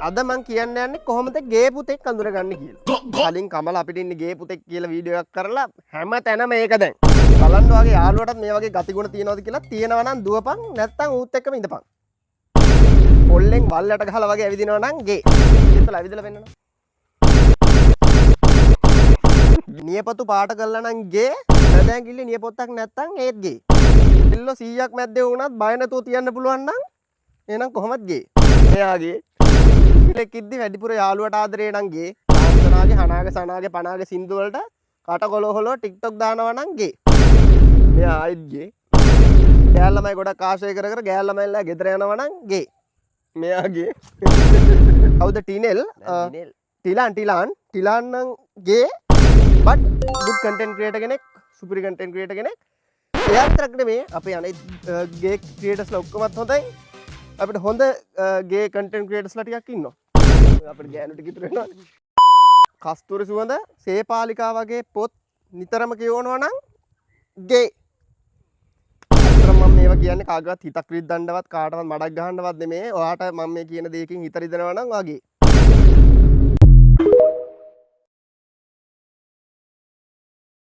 අද මං කියන්න යන්නේ කොහොමද ගේ පුතෙක් අඳුරගන්නේ කියලා. කලින් කමල අපිට ඉන්නේ ගේ පුතෙක් කියලා වීඩියෝ එකක් කරලා හැම තැනම මේක දැන්. බලන්න වගේ යාළුවටත් මේ වගේ ගතිගුණ තියෙනවද කියලා තියෙනවා නම් දුවපන් නැත්තම් ඌත් එක්කම ඉඳපන්. පොල්ලෙන් වල්ලට ගහලා වගේ ඇවිදිනවා නම් ගේ. ඉතල ඇවිදලා වෙන්නනවා. නියපොතු පාට කළා නම් ගේ. නැදන් කිල්ල නියපොත්තක් නැත්තම් ඒත් ගේ. කිල්ලෝ 100ක් මැද්දේ වුණත් බය නැතුව තියන්න පුළුවන් නම් එහෙනම් කොහොමද ගේ. එයාගේ ඉද්දි වැඩිපුර යාළුවට ආදරේ නම් ගේ. ලාංඡනාගේ හනාගේ සනාගේ පනාගේ සින්දු වලට කට කොල හොලෝ TikTok දානවා නම් ගේ. මෙයා ආයිත් ගේ. ගෑල් ළමයි ගොඩක් ආශ්‍රය කර කර ගෑල් ළමයිලා ගෙදර යනවා නම් ගේ. මෙයා ගේ. කවුද ටිනෙල්? ටිලාන් නම් ගේ. but good content creator කෙනෙක්, super content creator කෙනෙක්. එයා විතරක් නෙමෙයි අපේ අනිත් ගේ ක්‍රියේටර්ස්ලා ඔක්කොමත් හොඳයි. අපිට හොඳ ගේ කන්ටෙන්ට් ක්‍රියේටර්ස්ලා ටිකක් ඉන්නවා. අපිට ගෑනු ටික ඉතුරු වෙනවා. කස්තුරි සුවඳ, සේපාලිකා වගේ පොත් නිතරම කියවනවා නම් ගේ. අතන මම මේවා කියන්නේ කාගවත් හිතක් රිද්දන්නවත් කාටවත් මඩක් ගහන්නවත් නෙමෙයි. ඔයාට මම මේ කියන දෙයකින් හිත රිදෙනවා නම් වාගේ.